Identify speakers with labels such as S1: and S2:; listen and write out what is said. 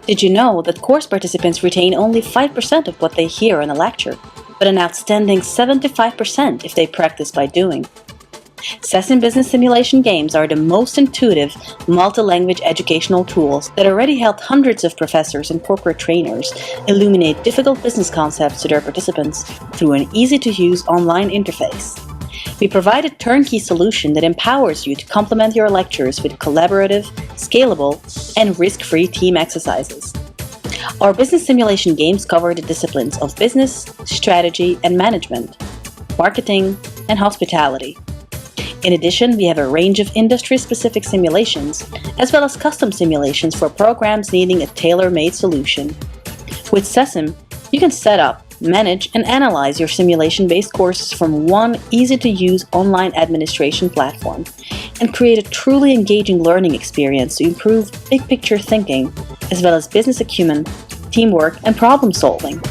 S1: Did you know that course participants retain only 5% of what they hear in a lecture, but an outstanding 75% if they practice by doing? Cesim Business Simulation Games are the most intuitive, multi-language educational tools that already help hundreds of professors and corporate trainers illuminate difficult business concepts to their participants through an easy-to-use online interface. We provide a turnkey solution that empowers you to complement your lectures with collaborative, scalable, and risk-free team exercises. Our business simulation games cover the disciplines of business, strategy, and management, marketing, and hospitality. In addition, we have a range of industry-specific simulations, as well as custom simulations for programs needing a tailor-made solution. With Cesim, you can set up, manage, and analyze your simulation-based courses from one easy-to-use online administration platform, and create a truly engaging learning experience to improve big-picture thinking, as well as business acumen, teamwork, and problem-solving.